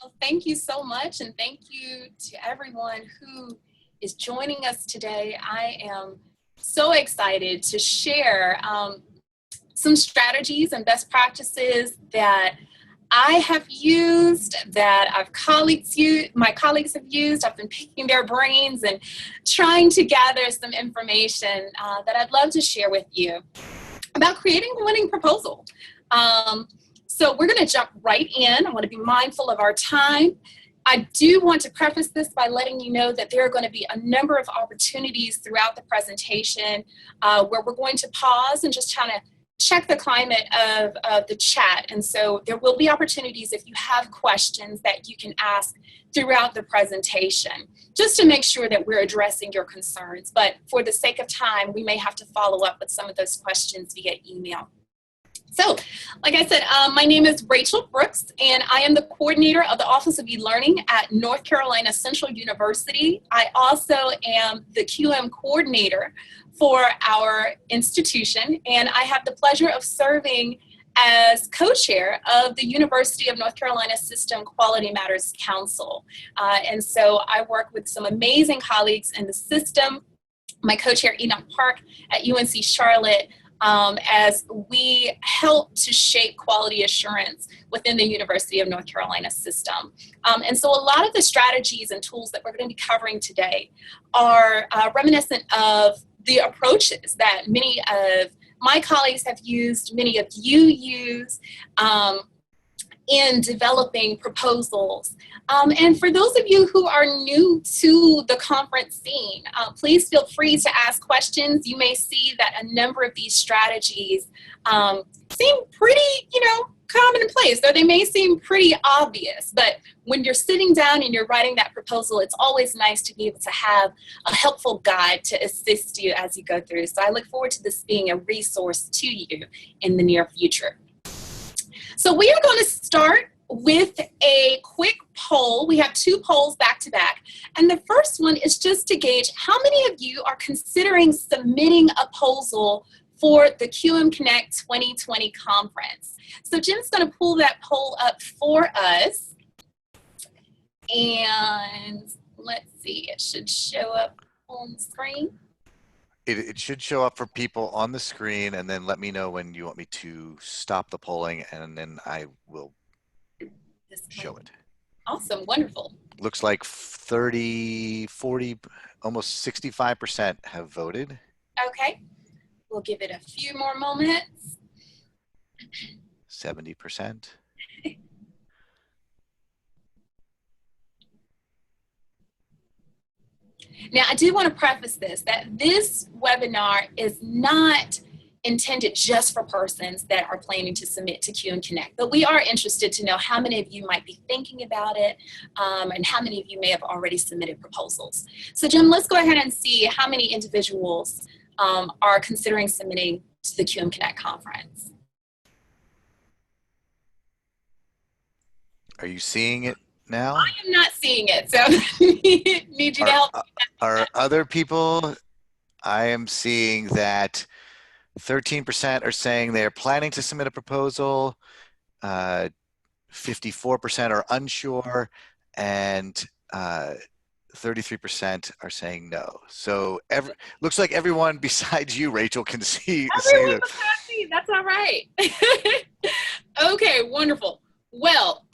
Well, thank you so much, and thank you to everyone who is joining us today. I am so excited to share some strategies and best practices that I have used, that my colleagues have used. I've been picking their brains and trying to gather some information that I'd love to share with you about creating a winning proposal. So we're going to jump right in. I want to be mindful of our time. I do want to preface this by letting you know that there are going to be a number of opportunities throughout the presentation where we're going to pause and just kind of check the climate of the chat. And so there will be opportunities if you have questions that you can ask throughout the presentation, just to make sure that we're addressing your concerns. But for the sake of time, we may have to follow up with some of those questions via email. So, like I said, my name is Racheal Brooks, and I am the coordinator of the Office of E-Learning at North Carolina Central University. I also am the QM coordinator for our institution, and I have the pleasure of serving as co-chair of the University of North Carolina System Quality Matters Council. And so I work with some amazing colleagues in the system, my co-chair Enoch Park at UNC Charlotte, as we help to shape quality assurance within the University of North Carolina system. And so a lot of the strategies and tools that we're going to be covering today are reminiscent of the approaches that many of my colleagues have used, many of you use in developing proposals. And for those of you who are new to the conference scene, please feel free to ask questions. You may see that a number of these strategies seem pretty, commonplace, or they may seem pretty obvious, but when you're sitting down and you're writing that proposal, it's always nice to be able to have a helpful guide to assist you as you go through. So I look forward to this being a resource to you in the near future. So we are going to start with a quick poll. We have two polls back to back. And the first one is just to gauge how many of you are considering submitting a proposal for the QM Connect 2020 conference. So Jim's going to pull that poll up for us. And let's see, it should show up on the screen. It should show up for people on the screen, and then let me know when you want me to stop the polling, and then I will show it. Awesome, wonderful. Looks like 30, 40, almost 65% have voted. Okay, we'll give it a few more moments. 70%. Now, I do want to preface this, that this webinar is not intended just for persons that are planning to submit to QM Connect, but we are interested to know how many of you might be thinking about it and how many of you may have already submitted proposals. So Jim, let's go ahead and see how many individuals are considering submitting to the QM Connect conference. Are you seeing it now? I am not seeing it, so need you to help. Are other people? I am seeing that 13% are saying they're planning to submit a proposal, 54% are unsure, and 33% are saying no. So looks like everyone besides you, Racheal, can see. Everyone besides me, that's all right. Okay, wonderful. Well,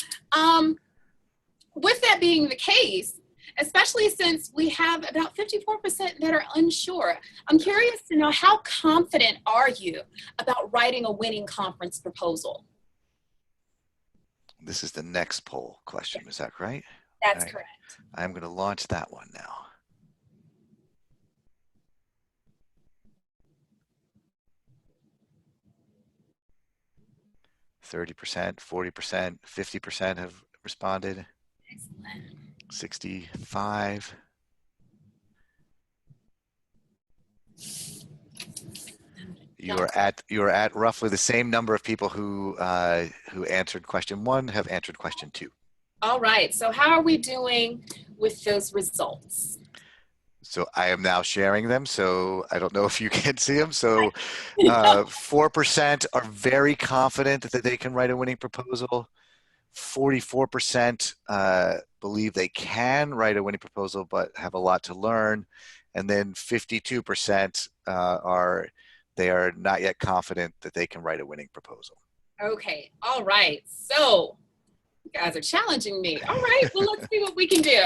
with that being the case, especially since we have about 54% that are unsure, I'm curious to know, how confident are you about writing a winning conference proposal? This is the next poll question, is that right? That's correct. I'm going to launch that one now. %, 40%, 50% have responded. Excellent. 65. You are at roughly the same number of people who answered question 1 have answered question 2. All right. So how are we doing with those results? So I am now sharing them. So I don't know if you can see them. So 4% are very confident that they can write a winning proposal. 44% believe they can write a winning proposal but have a lot to learn, and then 52% they are not yet confident that they can write a winning proposal. Okay, all right. So you guys are challenging me. All right, well, let's see what we can do.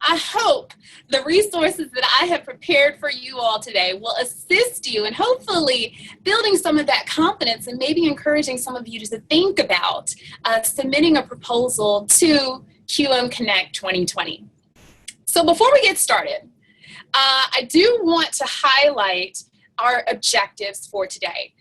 I hope the resources that I have prepared for you all today will assist you in hopefully building some of that confidence and maybe encouraging some of you to think about submitting a proposal to QM Connect 2020. So before we get started, I do want to highlight our objectives for today.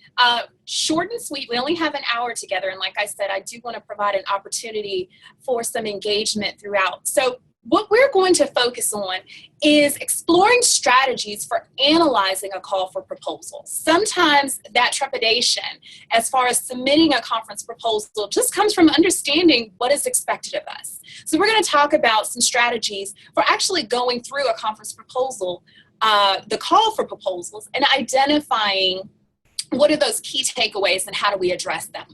Short and sweet, we only have an hour together, and like I said, I do want to provide an opportunity for some engagement throughout. So what we're going to focus on is exploring strategies for analyzing a call for proposal. Sometimes that trepidation as far as submitting a conference proposal just comes from understanding what is expected of us. So we're going to talk about some strategies for actually going through a conference proposal, the call for proposals, and identifying what are those key takeaways and how do we address them.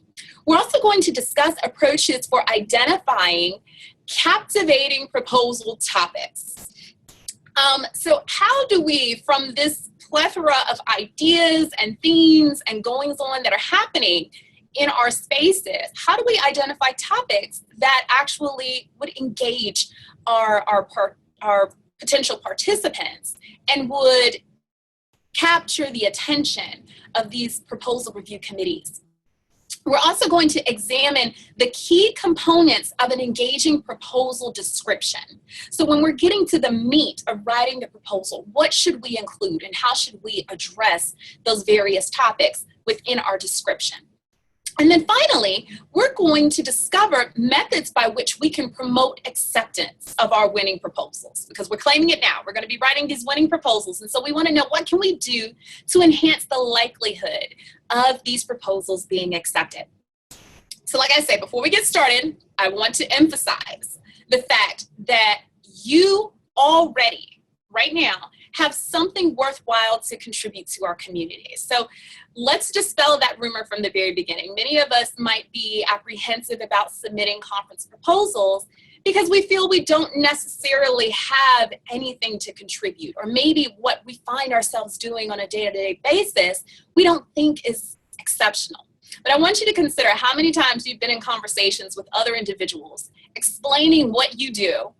We're also going to discuss approaches for identifying captivating proposal topics. So how do we, from this plethora of ideas and themes and goings on that are happening in our spaces, how do we identify topics that actually would engage our potential participants and would capture the attention of these proposal review committees? We're also going to examine the key components of an engaging proposal description. So when we're getting to the meat of writing the proposal, what should we include and how should we address those various topics within our description? And then finally, we're going to discover methods by which we can promote acceptance of our winning proposals, because we're claiming it now. We're going to be writing these winning proposals, and so we want to know what can we do to enhance the likelihood of these proposals being accepted. So like I said, before we get started, I want to emphasize the fact that you already, right now, have something worthwhile to contribute to our community. So let's dispel that rumor from the very beginning. Many of us might be apprehensive about submitting conference proposals because we feel we don't necessarily have anything to contribute, or maybe what we find ourselves doing on a day-to-day basis we don't think is exceptional. But I want you to consider how many times you've been in conversations with other individuals explaining what you do,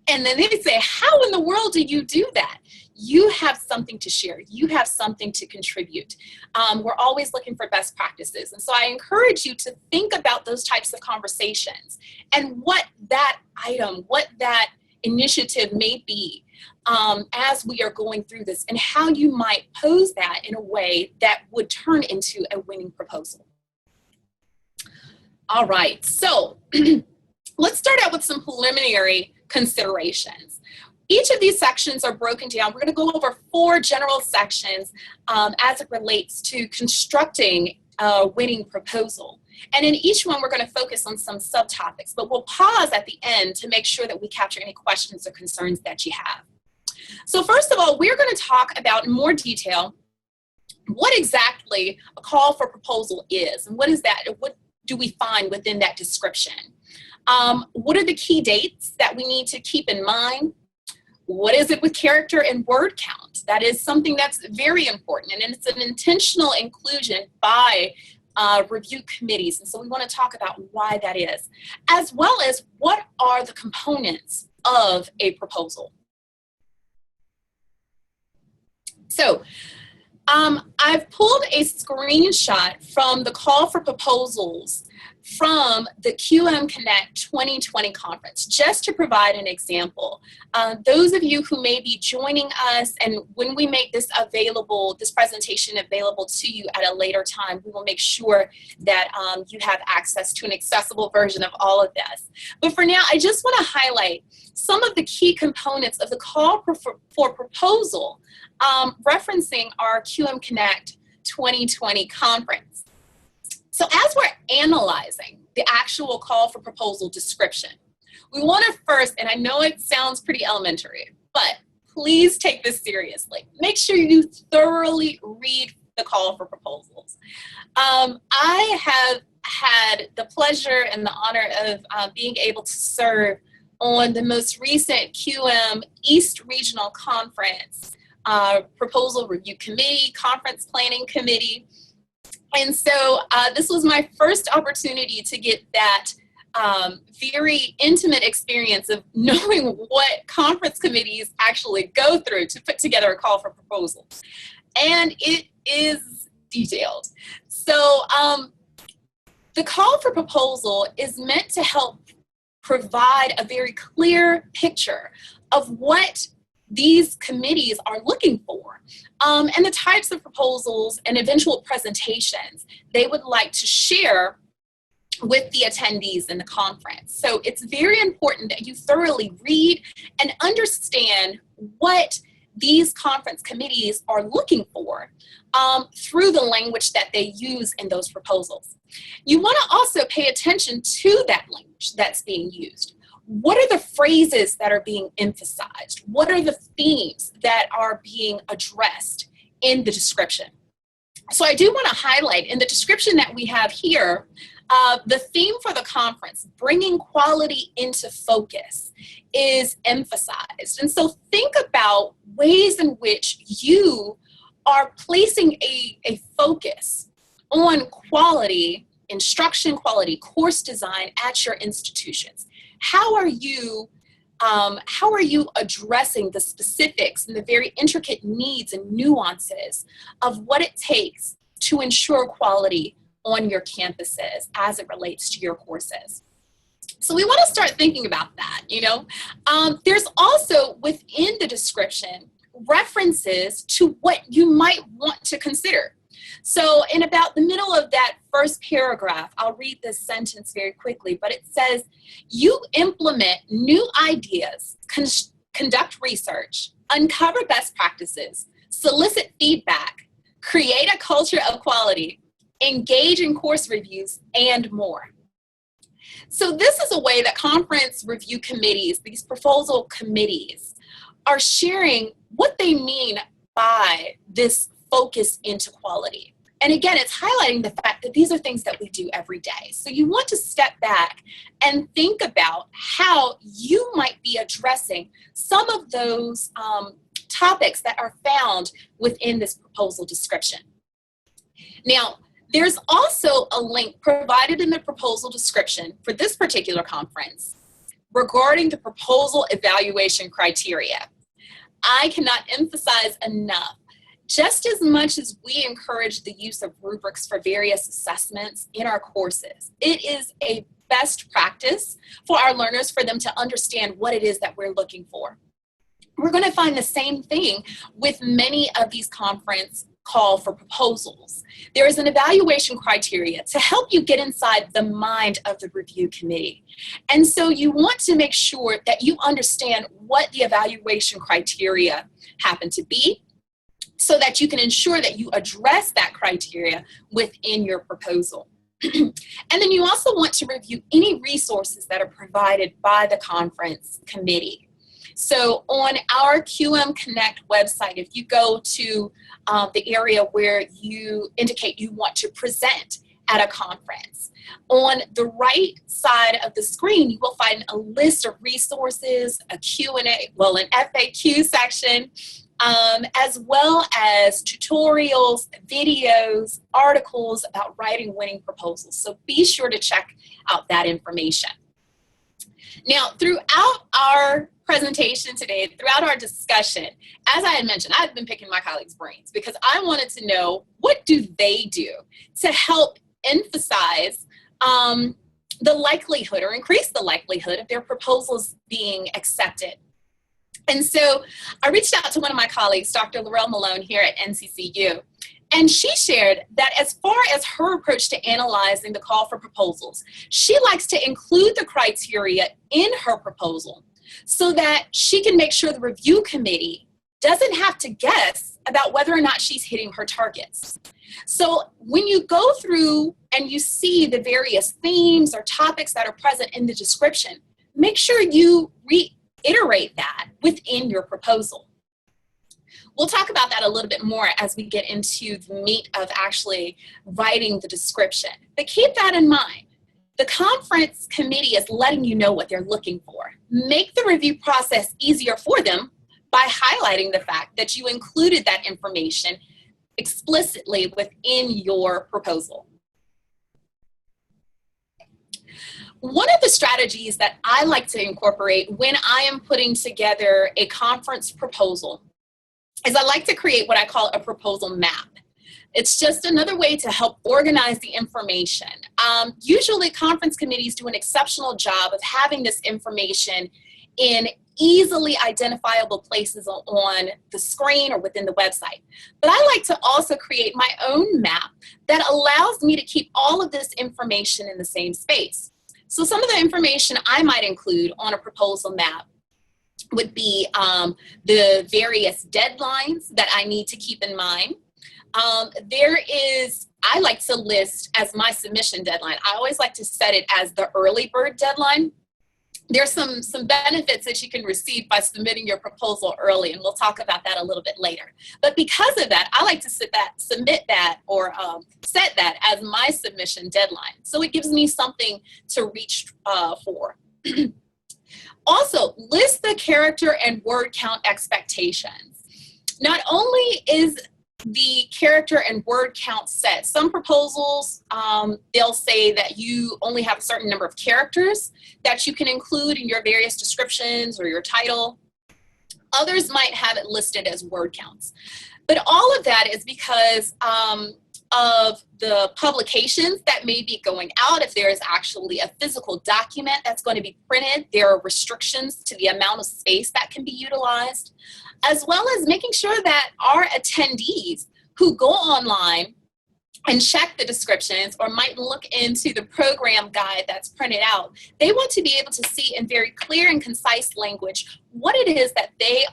and then they say, how in the world do you do that? You have something to share. You have something to contribute. We're always looking for best practices. And so I encourage you to think about those types of conversations and what that item, what that initiative may be as we are going through this, and how you might pose that in a way that would turn into a winning proposal. All right, so let's start out with some preliminary considerations. Each of these sections are broken down. We're going to go over 4 general sections as it relates to constructing a winning proposal. And in each one, we're going to focus on some subtopics, but we'll pause at the end to make sure that we capture any questions or concerns that you have. So first of all, we're going to talk about in more detail what exactly a call for proposal is, and what is that, and what do we find within that description. What are the key dates that we need to keep in mind? What is it with character and word count? That is something that's very important, and it's an intentional inclusion by review committees. And so we want to talk about why that is, as well as what are the components of a proposal. So I've pulled a screenshot from the call for proposals from the QM Connect 2020 conference, just to provide an example. Those of you who may be joining us, and when we make this available, this presentation available to you at a later time, we will make sure that you have access to an accessible version of all of this. But for now, I just want to highlight some of the key components of the call for proposal, referencing our QM Connect 2020 conference. So as we're analyzing the actual call for proposal description, we want to first, and I know it sounds pretty elementary, but please take this seriously. Make sure you thoroughly read the call for proposals. I have had the pleasure and the honor of being able to serve on the most recent QM East Regional Conference Proposal Review Committee, Conference Planning Committee. And so this was my first opportunity to get that very intimate experience of knowing what conference committees actually go through to put together a call for proposals. And it is detailed. So the call for proposal is meant to help provide a very clear picture of what these committees are looking for and the types of proposals and eventual presentations they would like to share with the attendees in the conference. So it's very important that you thoroughly read and understand what these conference committees are looking for through the language that they use in those proposals. You want to also pay attention to that language that's being used. What are the phrases that are being emphasized? What are the themes that are being addressed in the description? So I do want to highlight in the description that we have here, the theme for the conference, bringing quality into focus, is emphasized. And so think about ways in which you are placing a focus on quality instruction, quality course design at your institutions. How are you addressing the specifics and the very intricate needs and nuances of what it takes to ensure quality on your campuses as it relates to your courses? So we want to start thinking about that, you know. There's also within the description references to what you might want to consider. So in about the middle of that first paragraph, I'll read this sentence very quickly, but it says, you implement new ideas, conduct research, uncover best practices, solicit feedback, create a culture of quality, engage in course reviews, and more. So this is a way that conference review committees, these proposal committees, are sharing what they mean by this focus into quality. And again, it's highlighting the fact that these are things that we do every day. So you want to step back and think about how you might be addressing some of those topics that are found within this proposal description. Now, there's also a link provided in the proposal description for this particular conference regarding the proposal evaluation criteria. I cannot emphasize enough, just as much as we encourage the use of rubrics for various assessments in our courses, it is a best practice for our learners for them to understand what it is that we're looking for. We're going to find the same thing with many of these conference call for proposals. There is an evaluation criteria to help you get inside the mind of the review committee. And so you want to make sure that you understand what the evaluation criteria happen to be, so that you can ensure that you address that criteria within your proposal. And then you also want to review any resources that are provided by the conference committee. So on our QM Connect website, if you go to the area where you indicate you want to present at a conference, on the right side of the screen, you will find a list of resources, a Q&A, well, an FAQ section, as well as tutorials, videos, articles about writing winning proposals. So be sure to check out that information. Now, throughout our presentation today, throughout our discussion, as I had mentioned, I've been picking my colleagues' brains because I wanted to know, what do they do to help emphasize the likelihood or increase the likelihood of their proposals being accepted? And so I reached out to one of my colleagues, Dr. Laurel Malone here at NCCU, and she shared that as far as her approach to analyzing the call for proposals, she likes to include the criteria in her proposal so that she can make sure the review committee doesn't have to guess about whether or not she's hitting her targets. So when you go through and you see the various themes or topics that are present in the description, make sure you reiterate that within your proposal. We'll talk about that a little bit more as we get into the meat of actually writing the description. But keep that in mind. The conference committee is letting you know what they're looking for. Make the review process easier for them by highlighting the fact that you included that information explicitly within your proposal. One of the strategies that I like to incorporate when I am putting together a conference proposal is I like to create what I call a proposal map. It's just another way to help organize the information. Usually conference committees do an exceptional job of having this information in easily identifiable places on the screen or within the website. But I like to also create my own map that allows me to keep all of this information in the same space. So some of the information I might include on a proposal map would be the various deadlines that I need to keep in mind. I like to list as my submission deadline. I always like to set it as the early bird deadline. There's some benefits that you can receive by submitting your proposal early, and we'll talk about that a little bit later. But because of that, I like to set that as my submission deadline. So it gives me something to reach for. Also, list the character and word count expectations. Not only is the character and word count set, some proposals, they'll say that you only have a certain number of characters that you can include in your various descriptions or your title. Others might have it listed as word counts. But all of that is because of the publications that may be going out. If there is actually a physical document that's going to be printed, there are restrictions to the amount of space that can be utilized, as well as making sure that our attendees who go online and check the descriptions or might look into the program guide that's printed out, they want to be able to see in very clear and concise language what it is that they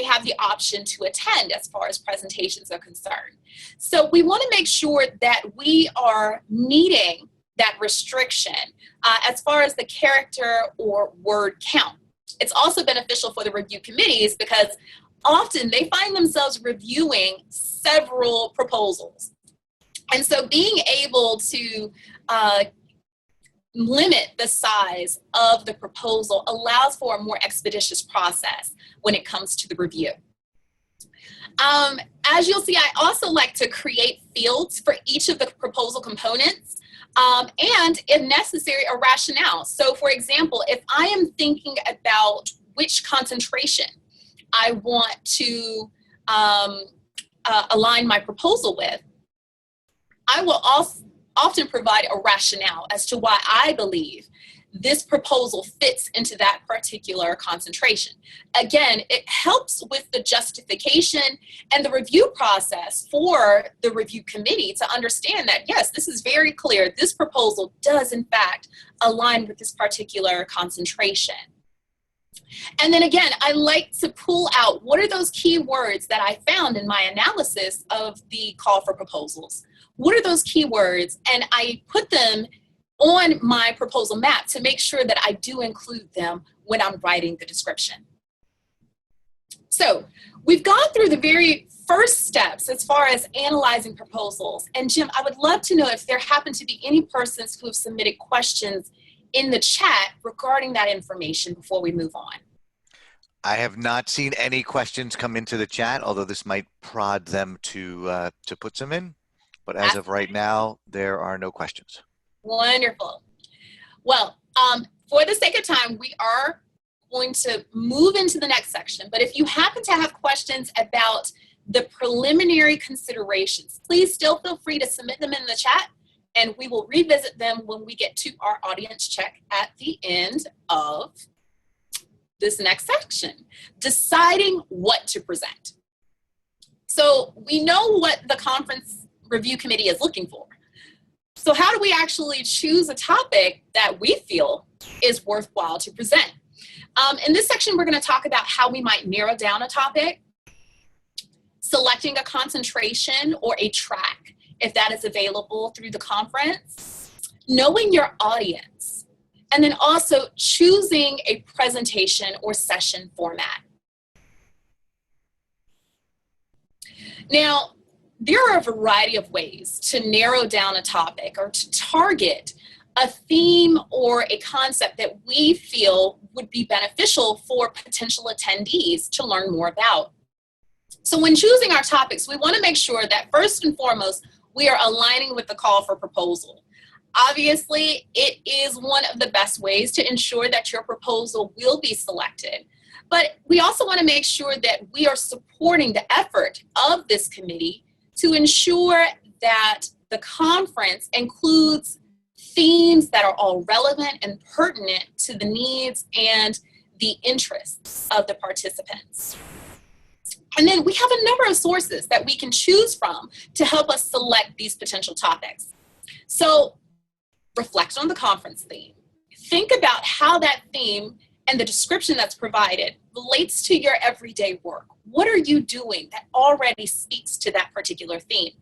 have the option to attend as far as presentations are concerned. So we want to make sure that we are meeting that restriction as far as the character or word count. It's also beneficial for the review committees because often they find themselves reviewing several proposals. And so being able to limit the size of the proposal allows for a more expeditious process when it comes to the review. As you'll see, I also like to create fields for each of the proposal components and, if necessary, a rationale. So, for example, if I am thinking about which concentration I want to align my proposal with, I will also often provide a rationale as to why I believe this proposal fits into that particular concentration. Again, it helps with the justification and the review process for the review committee to understand that, yes, this is very clear. This proposal does, in fact, align with this particular concentration. And then again, I like to pull out what are those key words that I found in my analysis of the call for proposals. What are those keywords? And I put them on my proposal map to make sure that I do include them when I'm writing the description. So we've gone through the very first steps as far as analyzing proposals. And Jim, I would love to know if there happen to be any persons who have submitted questions in the chat regarding that information before we move on. I have not seen any questions come into the chat, although this might prod them to put some in. But as of right now, there are no questions. Wonderful. Well, for the sake of time, we are going to move into the next section. But if you happen to have questions about the preliminary considerations, please still feel free to submit them in the chat, and we will revisit them when we get to our audience check at the end of this next section, deciding what to present. So we know what the conference review committee is looking for. So how do we actually choose a topic that we feel is worthwhile to present? In this section, we're going to talk about how we might narrow down a topic, selecting a concentration or a track, if that is available through the conference, knowing your audience, and then also choosing a presentation or session format. Now, there are a variety of ways to narrow down a topic or to target a theme or a concept that we feel would be beneficial for potential attendees to learn more about. So when choosing our topics, we want to make sure that first and foremost, we are aligning with the call for proposal. Obviously, it is one of the best ways to ensure that your proposal will be selected. But we also want to make sure that we are supporting the effort of this committee to ensure that the conference includes themes that are all relevant and pertinent to the needs and the interests of the participants. And then we have a number of sources that we can choose from to help us select these potential topics. So reflect on the conference theme. Think about how that theme and the description that's provided relates to your everyday work. What are you doing that already speaks to that particular theme?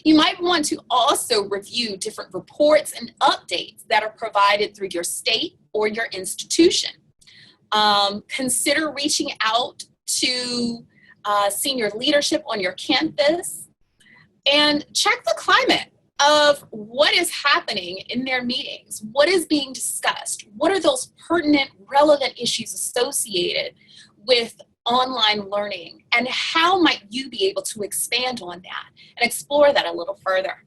You might want to also review different reports and updates that are provided through your state or your institution. Consider reaching out to senior leadership on your campus and check the climate of what is happening in their meetings. What is being discussed? What are those pertinent, relevant issues associated with online learning? And how might you be able to expand on that and explore that a little further?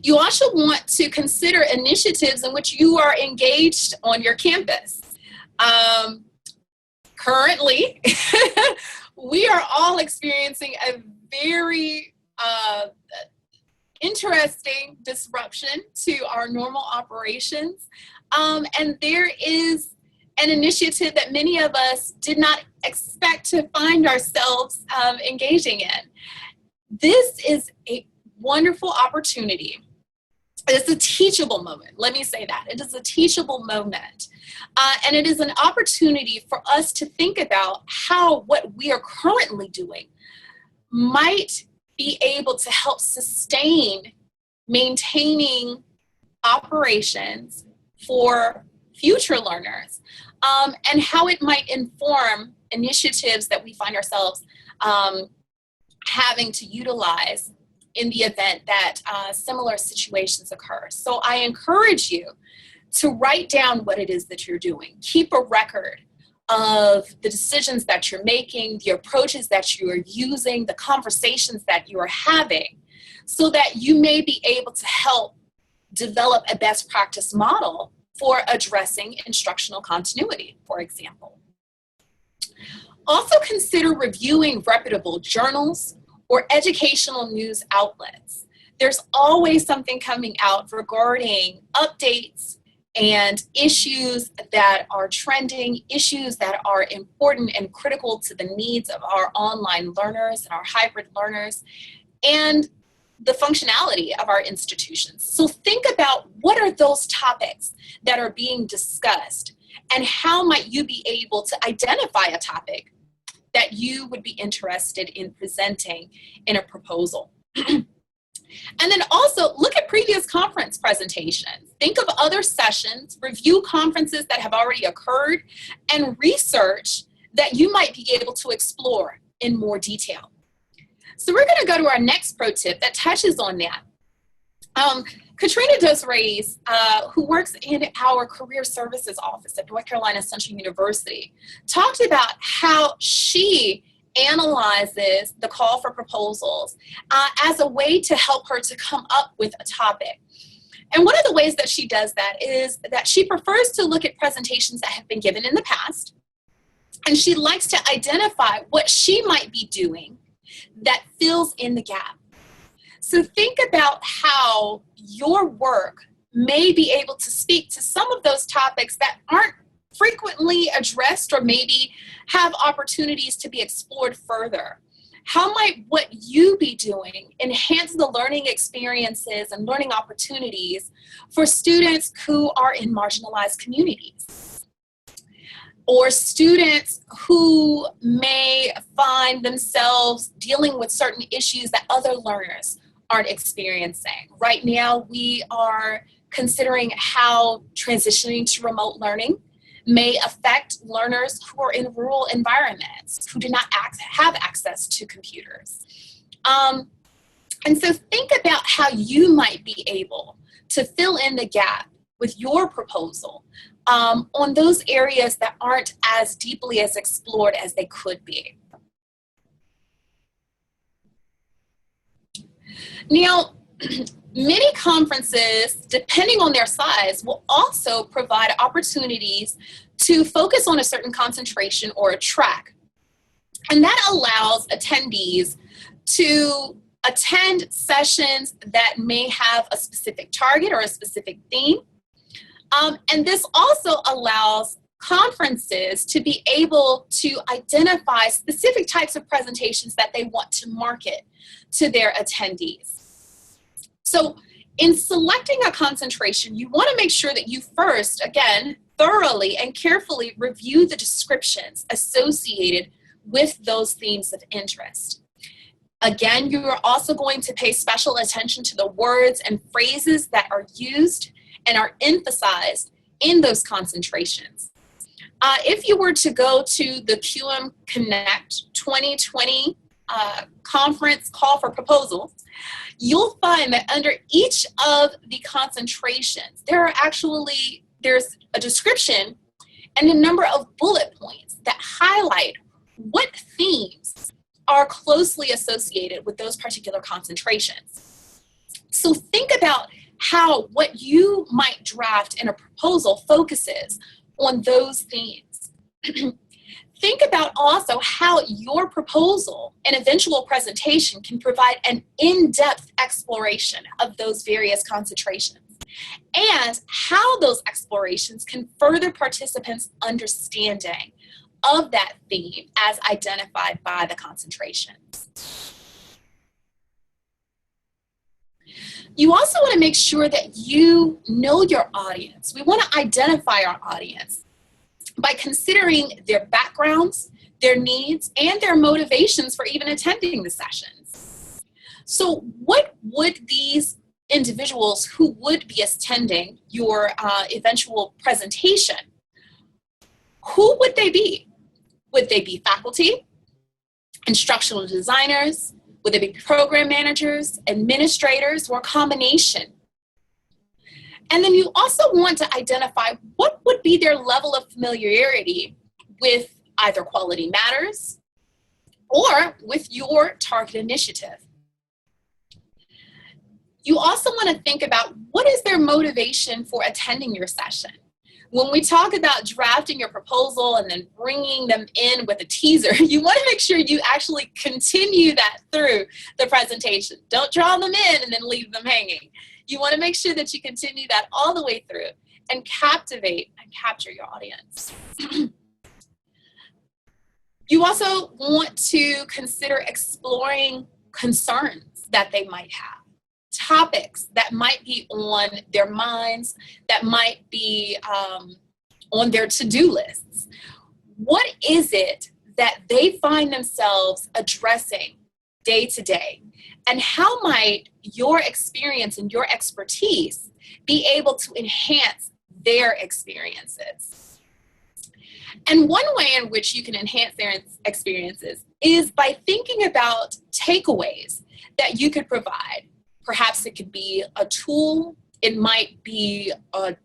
You also want to consider initiatives in which you are engaged on your campus. Currently, we are all experiencing a very interesting disruption to our normal operations. And there is an initiative that many of us did not expect to find ourselves engaging in. This is a wonderful opportunity. It's a teachable moment. Let me say that. It is a teachable moment. And it is an opportunity for us to think about how what we are currently doing might be able to help sustain maintaining operations for future learners, and how it might inform initiatives that we find ourselves having to utilize in the event that similar situations occur. So I encourage you to write down what it is that you're doing. Keep a record of the decisions that you're making, the approaches that you are using, the conversations that you are having, so that you may be able to help develop a best practice model for addressing instructional continuity, for example. Also consider reviewing reputable journals or educational news outlets. There's always something coming out regarding updates and issues that are trending, issues that are important and critical to the needs of our online learners and our hybrid learners, and the functionality of our institutions. So think about what are those topics that are being discussed, and how might you be able to identify a topic that you would be interested in presenting in a proposal. And then also look at previous conference presentations. Think of other sessions, review conferences that have already occurred, and research that you might be able to explore in more detail. So we're going to go to our next pro tip that touches on that. Katrina Dos Reis, who works in our career services office at North Carolina Central University, talked about how she analyzes the call for proposals as a way to help her to come up with a topic. And one of the ways that she does that is that she prefers to look at presentations that have been given in the past, and she likes to identify what she might be doing that fills in the gap. So think about how your work may be able to speak to some of those topics that aren't frequently addressed, or maybe have opportunities to be explored further. How might what you be doing enhance the learning experiences and learning opportunities for students who are in marginalized communities, or students who may find themselves dealing with certain issues that other learners aren't experiencing? Right now, we are considering how transitioning to remote learning may affect learners who are in rural environments, who do not have access to computers. And so think about how you might be able to fill in the gap with your proposal on those areas that aren't as deeply as explored as they could be. Now, many conferences, depending on their size, will also provide opportunities to focus on a certain concentration or a track. And that allows attendees to attend sessions that may have a specific target or a specific theme. And this also allows conferences to be able to identify specific types of presentations that they want to market to their attendees. So in selecting a concentration, you want to make sure that you first, again, thoroughly and carefully review the descriptions associated with those themes of interest. Again, you are also going to pay special attention to the words and phrases that are used and are emphasized in those concentrations. If you were to go to the QM Connect 2020 conference call for proposals, you'll find that under each of the concentrations, there's a description and a number of bullet points that highlight what themes are closely associated with those particular concentrations. So think about how what you might draft in a proposal focuses on those themes. Think about also how your proposal and eventual presentation can provide an in-depth exploration of those various concentrations and how those explorations can further participants' understanding of that theme as identified by the concentrations. You also want to make sure that you know your audience. We want to identify our audience by considering their backgrounds, their needs, and their motivations for even attending the sessions. So what would these individuals who would be attending your eventual presentation, who would they be? Would they be faculty, instructional designers? Would they be program managers, administrators, or a combination? And then you also want to identify what would be their level of familiarity with either Quality Matters or with your target initiative. You also want to think about what is their motivation for attending your session. When we talk about drafting your proposal and then bringing them in with a teaser, you want to make sure you actually continue that through the presentation. Don't draw them in and then leave them hanging. You want to make sure that you continue that all the way through and captivate and capture your audience. You also want to consider exploring concerns that they might have, topics that might be on their minds, that might be on their to-do lists. What is it that they find themselves addressing day to day? And how might your experience and your expertise be able to enhance their experiences? And one way in which you can enhance their experiences is by thinking about takeaways that you could provide. Perhaps it could be a tool, it might be a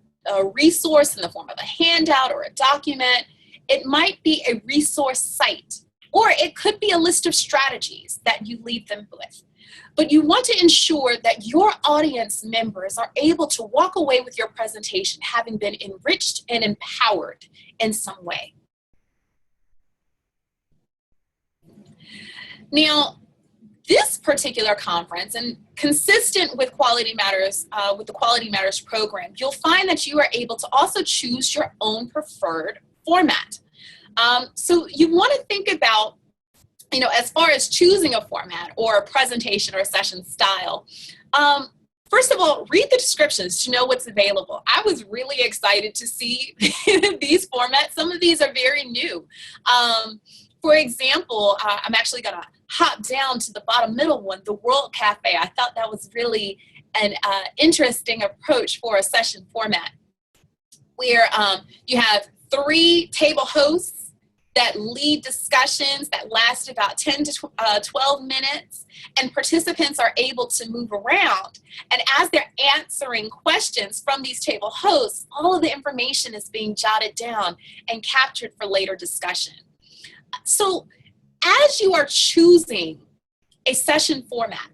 resource in the form of a handout or a document, it might be a resource site, or it could be a list of strategies that you leave them with. But you want to ensure that your audience members are able to walk away with your presentation having been enriched and empowered in some way. Now, this particular conference, and consistent with Quality Matters, with the Quality Matters program, you'll find that you are able to also choose your own preferred format. So you want to think about, as far as choosing a format or a presentation or a session style, first of all, read the descriptions to know what's available. I was really excited to see these formats. Some of these are very new. For example, I'm actually going to hop down to the bottom middle one, the World Cafe. I thought that was really an interesting approach for a session format, where you have 3 table hosts that lead discussions that last about 10 to 12 minutes, and participants are able to move around. And as they're answering questions from these table hosts, all of the information is being jotted down and captured for later discussion. So as you are choosing a session format,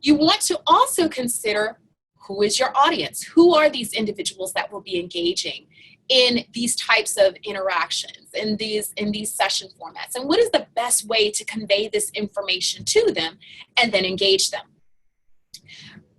you want to also consider who is your audience? Who are these individuals that will be engaging in these types of interactions, in these session formats? And what is the best way to convey this information to them and then engage them?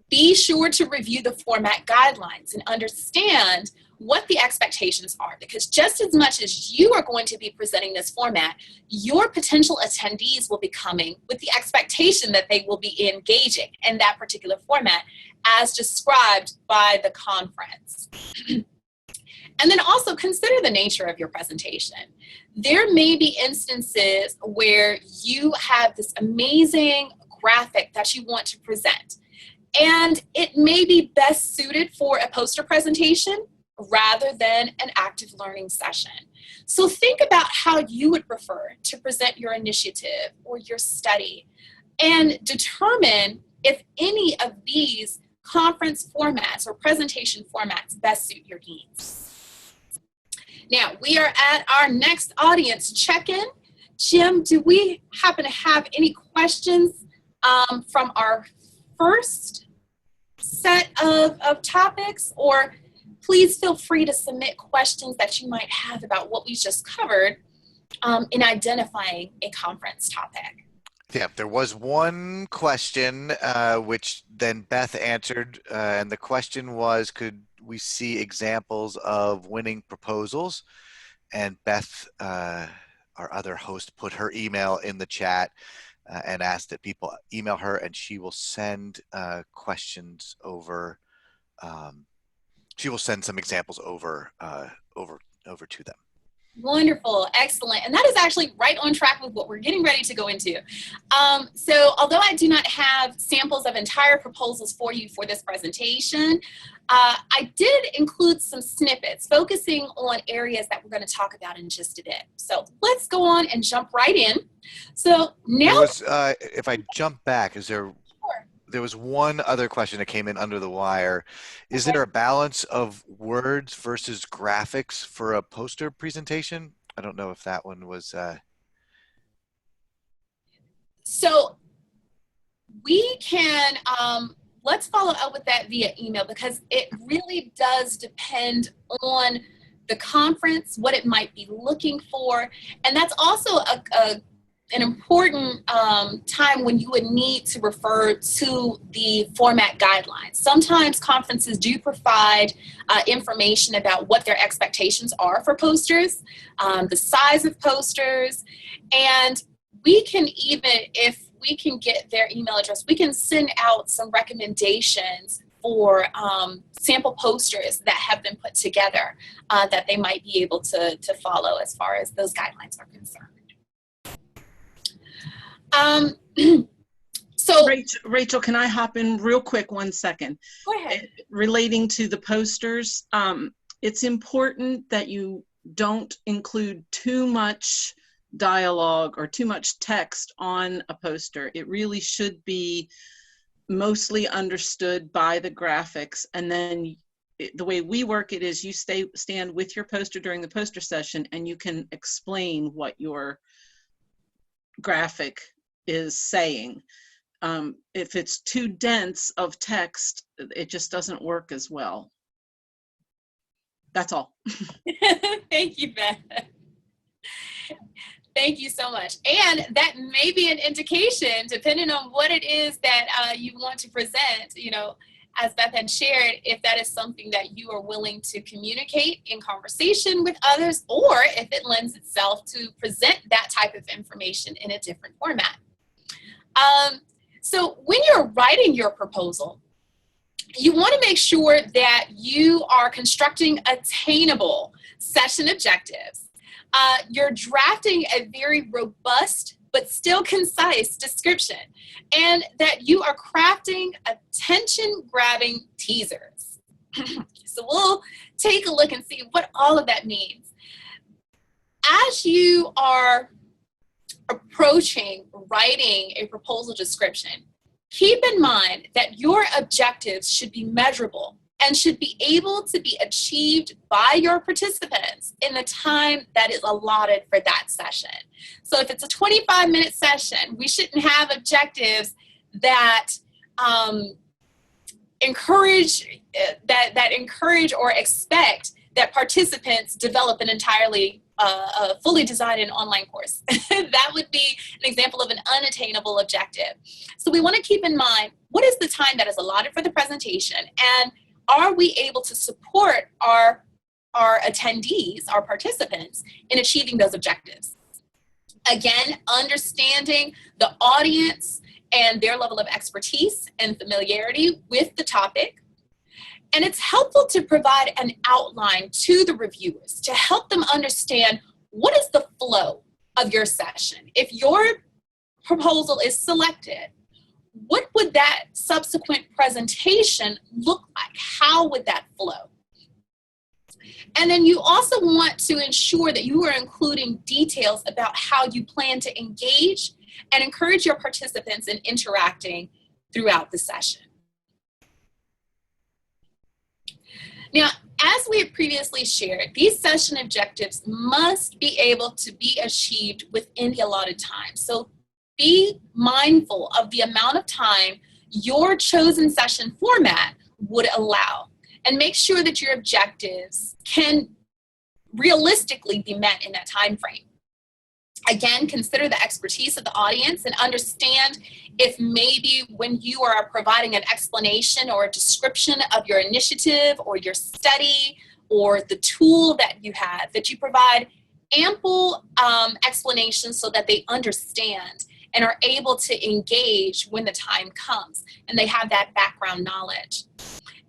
Be sure to review the format guidelines and understand what the expectations are, because just as much as you are going to be presenting this format, your potential attendees will be coming with the expectation that they will be engaging in that particular format as described by the conference. And then also consider the nature of your presentation. There may be instances where you have this amazing graphic that you want to present, and it may be best suited for a poster presentation rather than an active learning session. So think about how you would prefer to present your initiative or your study, and determine if any of these conference formats or presentation formats best suit your needs. Now, we are at our next audience check-in. Jim, do we happen to have any questions from our first set of topics? Or please feel free to submit questions that you might have about what we just covered in identifying a conference topic. Yeah, there was one question which then Beth answered, and the question was, could we see examples of winning proposals? And Beth, our other host, put her email in the chat and asked that people email her, and she will send questions over. She will send some examples over to them. Wonderful, excellent. And that is actually right on track with what we're getting ready to go into. So although I do not have samples of entire proposals for you for this presentation, I did include some snippets focusing on areas that we're going to talk about in just a bit. So let's go on and jump right in. So now, if I jump back, there was one other question that came in under the wire. Is there a balance of words versus graphics for a poster presentation? I don't know if that one was. So we can, let's follow up with that via email, because it really does depend on the conference, what it might be looking for. And that's also an important time when you would need to refer to the format guidelines. Sometimes conferences do provide information about what their expectations are for posters, the size of posters, and we can even, if we can get their email address, we can send out some recommendations for sample posters that have been put together that they might be able to follow as far as those guidelines are concerned. So Racheal, can I hop in real quick 1 second? Go ahead. Relating to the posters, it's important that you don't include too much dialogue or too much text on a poster. It really should be mostly understood by the graphics, and then the way we work it is you stand with your poster during the poster session, and you can explain what your graphic is saying. If it's too dense of text, it just doesn't work as well. That's all. Thank you, Beth. Thank you so much. And that may be an indication, depending on what it is that you want to present, you know, as Beth had shared, if that is something that you are willing to communicate in conversation with others, or if it lends itself to present that type of information in a different format. So when you're writing your proposal, you want to make sure that you are constructing attainable session objectives. You're drafting a very robust but still concise description, and that you are crafting attention-grabbing teasers. So we'll take a look and see what all of that means. as you are approaching writing a proposal description, keep in mind that your objectives should be measurable and should be able to be achieved by your participants in the time that is allotted for that session. So if it's a 25-minute session, we shouldn't have objectives that encourage or expect that participants develop an entirely fully designed and online course. That would be an example of an unattainable objective. So we want to keep in mind, what is the time that is allotted for the presentation, and are we able to support our attendees, our participants, in achieving those objectives? Again, understanding the audience and their level of expertise and familiarity with the topic. And it's helpful to provide an outline to the reviewers to help them understand what is the flow of your session. If your proposal is selected, what would that subsequent presentation look like? How would that flow? And then you also want to ensure that you are including details about how you plan to engage and encourage your participants in interacting throughout the session. Now, as we have previously shared, these session objectives must be able to be achieved within the allotted time. So be mindful of the amount of time your chosen session format would allow, and make sure that your objectives can realistically be met in that time frame. Again, consider the expertise of the audience and understand if maybe when you are providing an explanation or a description of your initiative or your study or the tool that you have, that you provide ample explanations so that they understand and are able to engage when the time comes and they have that background knowledge.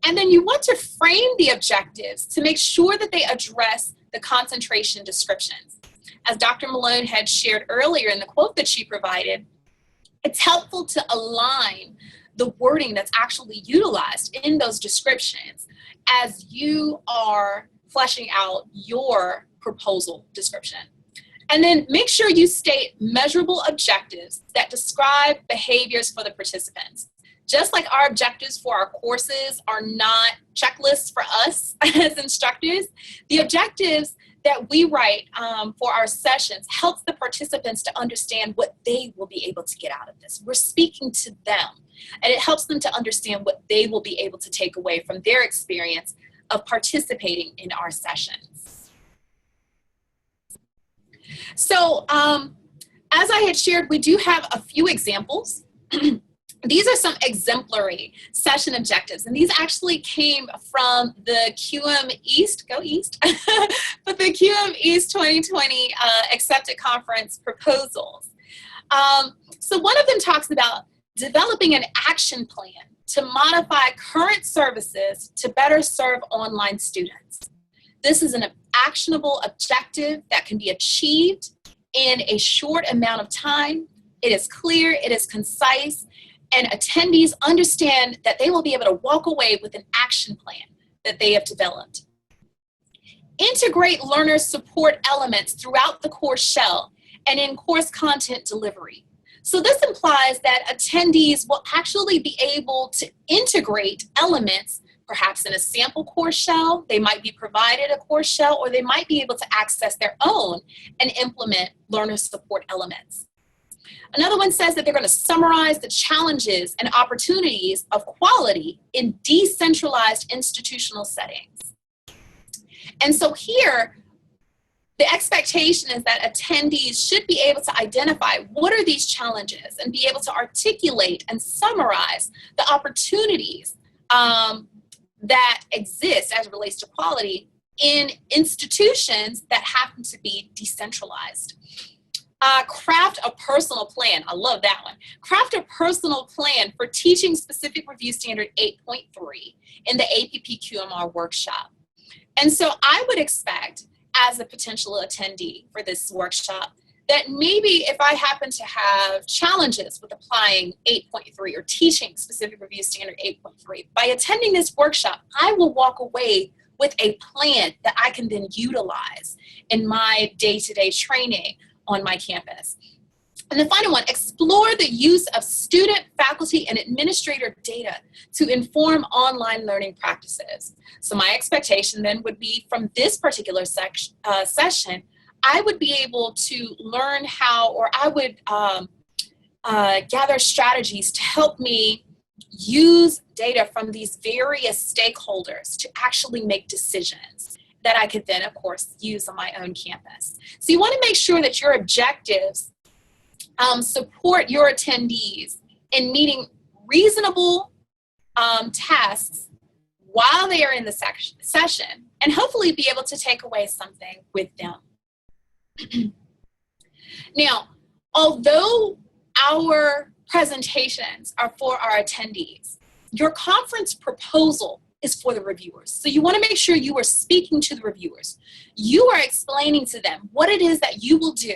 And then you want to frame the objectives to make sure that they address the concentration descriptions. As Dr. Malone had shared earlier in the quote that she provided, it's helpful to align the wording that's actually utilized in those descriptions as you are fleshing out your proposal description. And then make sure you state measurable objectives that describe behaviors for the participants. Just like our objectives for our courses are not checklists for us as instructors, the objectives that we write for our sessions helps the participants to understand what they will be able to get out of this. We're speaking to them, and it helps them to understand what they will be able to take away from their experience of participating in our sessions. So as I had shared, we do have a few examples. These are some exemplary session objectives, and these actually came from the QM East, go East, but the QM East 2020 Accepted Conference proposals. So one of them talks about developing an action plan to modify current services to better serve online students. This is an actionable objective that can be achieved in a short amount of time. It is clear, it is concise, and attendees understand that they will be able to walk away with an action plan that they have developed. Integrate learner support elements throughout the course shell and in course content delivery. So this implies that attendees will actually be able to integrate elements, perhaps in a sample course shell. They might be provided a course shell, or they might be able to access their own and implement learner support elements. Another one says that they're going to summarize the challenges and opportunities of quality in decentralized institutional settings. And so here, the expectation is that attendees should be able to identify what are these challenges and be able to articulate and summarize the opportunities that exist as it relates to quality in institutions that happen to be decentralized. Craft a personal plan. I love that one. Craft a personal plan for teaching specific review standard 8.3 in the APP QMR workshop. And so I would expect, as a potential attendee for this workshop, that maybe if I happen to have challenges with applying 8.3 or teaching specific review standard 8.3, by attending this workshop, I will walk away with a plan that I can then utilize in my day-to-day training on my campus. And the final one, explore the use of student, faculty, and administrator data to inform online learning practices. So my expectation then would be from this particular session, I would be able to learn how, or I would gather strategies to help me use data from these various stakeholders to actually make decisions that I could then, of course, use on my own campus. So you want to make sure that your objectives support your attendees in meeting reasonable tasks while they are in the session, and hopefully be able to take away something with them. Now, although our presentations are for our attendees, your conference proposal is for the reviewers. So you want to make sure you are speaking to the reviewers. You are explaining to them what it is that you will do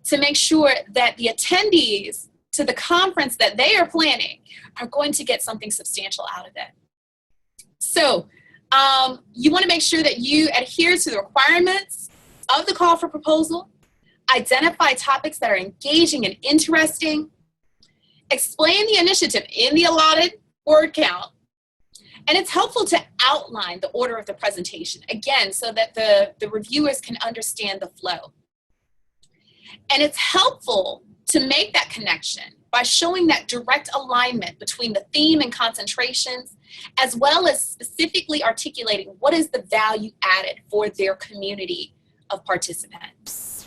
to make sure that the attendees to the conference that they are planning are going to get something substantial out of it. So you want to make sure that you adhere to the requirements of the call for proposal, identify topics that are engaging and interesting, explain the initiative in the allotted word count, and it's helpful to outline the order of the presentation, again, so that the reviewers can understand the flow. And it's helpful to make that connection by showing that direct alignment between the theme and concentrations, as well as specifically articulating what is the value added for their community of participants.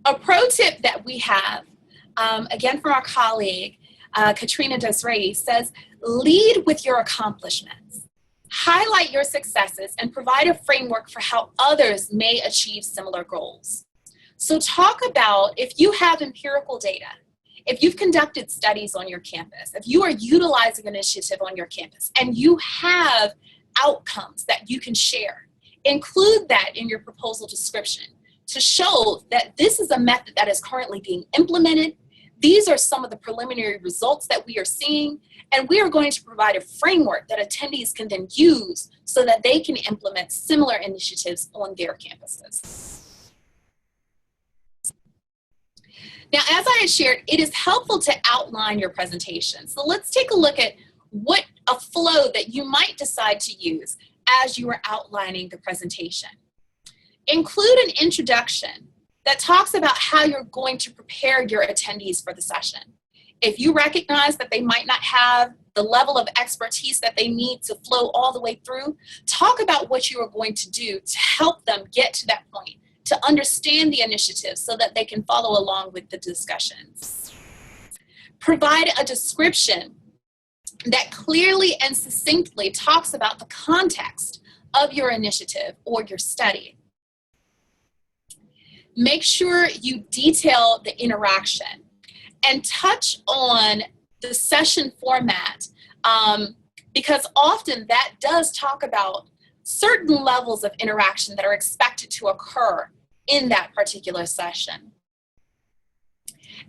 A pro tip that we have, again from our colleague, Katrina Desrey, says, lead with your accomplishments. Highlight your successes and provide a framework for how others may achieve similar goals. So talk about if you have empirical data, if you've conducted studies on your campus, if you are utilizing an initiative on your campus, and you have outcomes that you can share, include that in your proposal description to show that this is a method that is currently being implemented. These are some of the preliminary results that we are seeing, and we are going to provide a framework that attendees can then use so that they can implement similar initiatives on their campuses. Now, as I had shared, it is helpful to outline your presentation. So let's take a look at what a flow that you might decide to use as you are outlining the presentation. Include an introduction that talks about how you're going to prepare your attendees for the session. If you recognize that they might not have the level of expertise that they need to flow all the way through, talk about what you are going to do to help them get to that point, to understand the initiative so that they can follow along with the discussions. Provide a description that clearly and succinctly talks about the context of your initiative or your study. Make sure you detail the interaction and touch on the session format, because often that does talk about certain levels of interaction that are expected to occur in that particular session.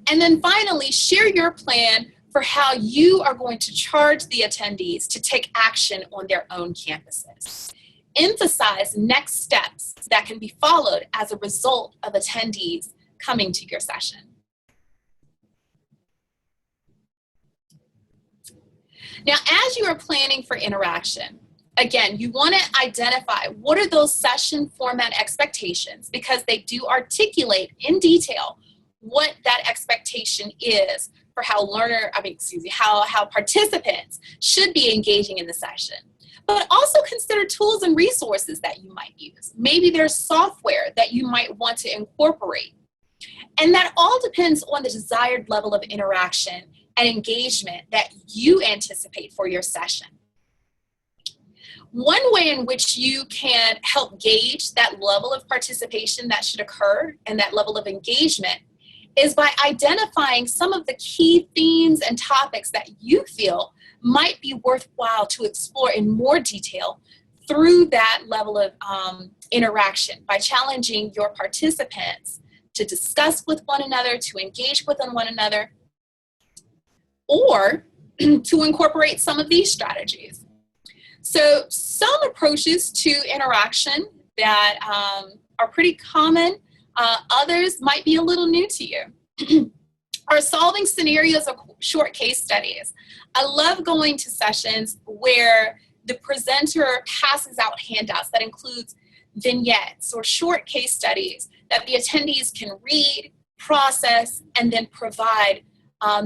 And then finally, share your plan for how you are going to charge the attendees to take action on their own campuses. Emphasize next steps that can be followed as a result of attendees coming to your session. Now, as you are planning for interaction, again, you want to identify what are those session format expectations, because they do articulate in detail what that expectation is for how how participants should be engaging in the session. But also consider tools and resources that you might use. Maybe there's software that you might want to incorporate. And that all depends on the desired level of interaction and engagement that you anticipate for your session. One way in which you can help gauge that level of participation that should occur and that level of engagement is by identifying some of the key themes and topics that you feel might be worthwhile to explore in more detail through that level of interaction, by challenging your participants to discuss with one another, to engage with one another, or to incorporate some of these strategies. So some approaches to interaction that are pretty common, others might be a little new to you, are solving scenarios or short case studies. I love going to sessions where the presenter passes out handouts that includes vignettes or short case studies that the attendees can read, process, and then provide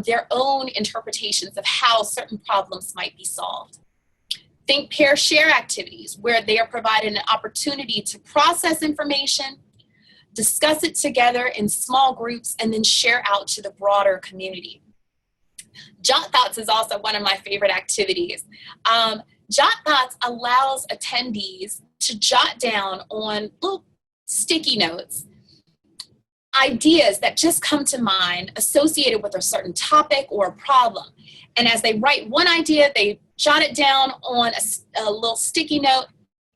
their own interpretations of how certain problems might be solved. Think pair share activities where they are provided an opportunity to process information, discuss it together in small groups, and then share out to the broader community. Jot Thoughts is also one of my favorite activities. Jot Thoughts allows attendees to jot down on little sticky notes ideas that just come to mind associated with a certain topic or a problem. And as they write one idea, they jot it down on a little sticky note,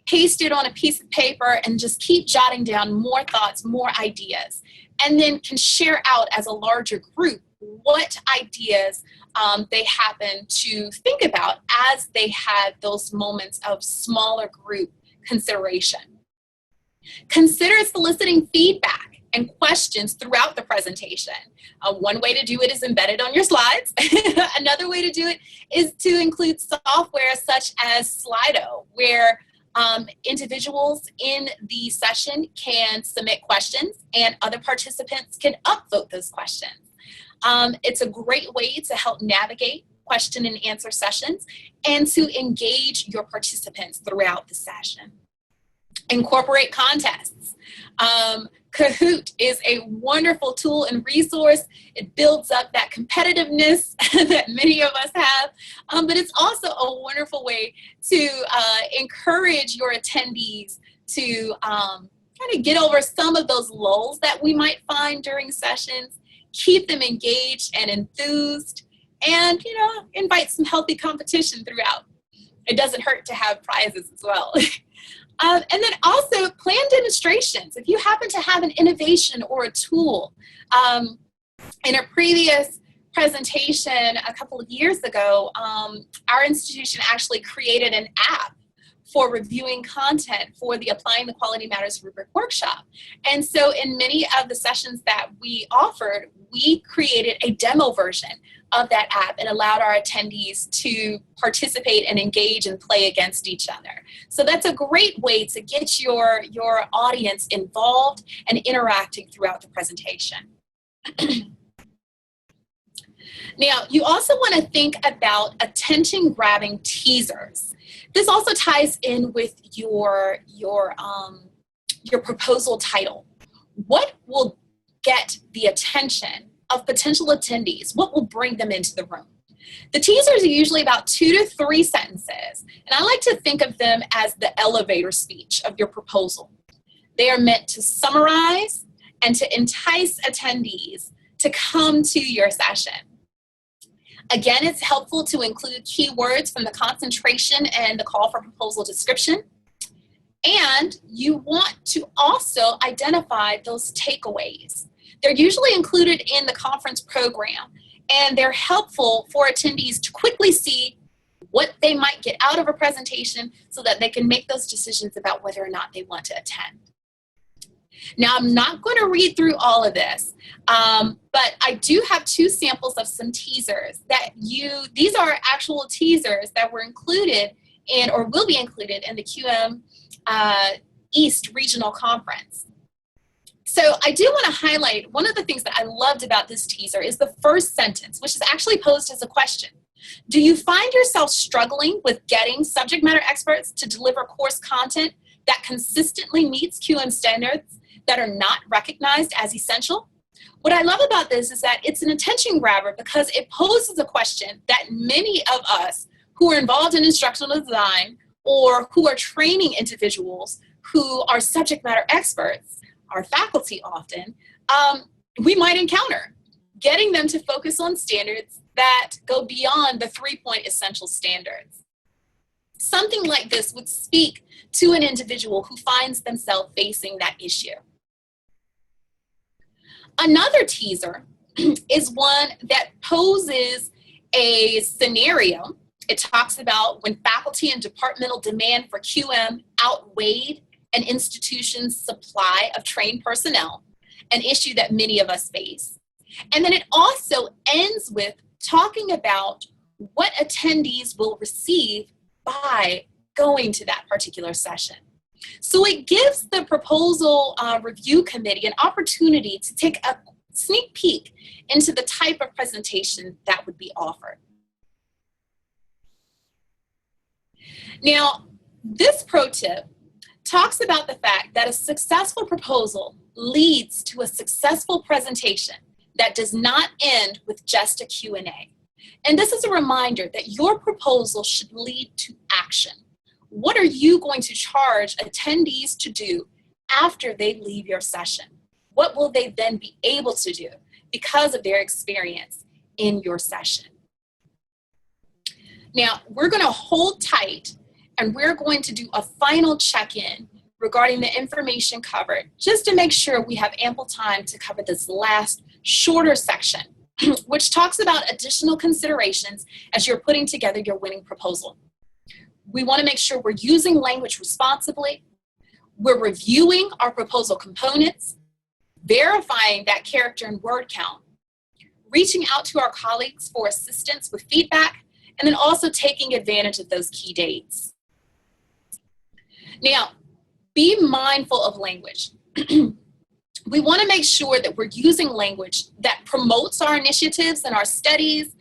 paste it on a piece of paper, and just keep jotting down more thoughts, more ideas, and then can share out as a larger group what ideas they happen to think about as they had those moments of smaller group consideration. Consider soliciting feedback and questions throughout the presentation. One way to do it is embedded on your slides. Another way to do it is to include software such as Slido, where individuals in the session can submit questions and other participants can upvote those questions. It's a great way to help navigate question and answer sessions and to engage your participants throughout the session. Incorporate contests. Kahoot is a wonderful tool and resource. It builds up that competitiveness that many of us have, but it's also a wonderful way to encourage your attendees to kind of get over some of those lulls that we might find during sessions, keep them engaged and enthused, and invite some healthy competition throughout. It doesn't hurt to have prizes as well. And then also plan demonstrations. If you happen to have an innovation or a tool, in a previous presentation a couple of years ago, our institution actually created an app for reviewing content for the Applying the Quality Matters rubric workshop. And so in many of the sessions that we offered, we created a demo version of that app and allowed our attendees to participate and engage and play against each other. So that's a great way to get your audience involved and interacting throughout the presentation. Now, you also want to think about attention-grabbing teasers. This also ties in with your proposal title. What will get the attention of potential attendees? What will bring them into the room? The teasers are usually about 2 to 3 sentences, and I like to think of them as the elevator speech of your proposal. They are meant to summarize and to entice attendees to come to your session. Again, it's helpful to include keywords from the concentration and the call for proposal description. And you want to also identify those takeaways. They're usually included in the conference program, and they're helpful for attendees to quickly see what they might get out of a presentation so that they can make those decisions about whether or not they want to attend. Now, I'm not going to read through all of this, but I do have 2 samples of some teasers that these are actual teasers that were included in or will be included in the QM East Regional Conference. So I do want to highlight one of the things that I loved about this teaser is the first sentence, which is actually posed as a question. Do you find yourself struggling with getting subject matter experts to deliver course content that consistently meets QM standards that are not recognized as essential? What I love about this is that it's an attention grabber because it poses a question that many of us who are involved in instructional design or who are training individuals who are subject matter experts, our faculty often, we might encounter. Getting them to focus on standards that go beyond the 3-point essential standards. Something like this would speak to an individual who finds themselves facing that issue. Another teaser is one that poses a scenario It talks about when faculty and departmental demand for QM outweighed an institution's supply of trained personnel, an issue that many of us face. And then it also ends with talking about what attendees will receive by going to that particular session. So it gives the proposal review committee an opportunity to take a sneak peek into the type of presentation that would be offered. Now, this pro tip talks about the fact that a successful proposal leads to a successful presentation that does not end with just a Q&A. And this is a reminder that your proposal should lead to action. What are you going to charge attendees to do after they leave your session? What will they then be able to do because of their experience in your session? Now, we're going to hold tight and we're going to do a final check-in regarding the information covered, just to make sure we have ample time to cover this last shorter section, which talks about additional considerations as you're putting together your winning proposal. We want to make sure we're using language responsibly, we're reviewing our proposal components, verifying that character and word count, reaching out to our colleagues for assistance with feedback, and then also taking advantage of those key dates. Now, be mindful of language. We want to make sure that we're using language that promotes our initiatives and our studies,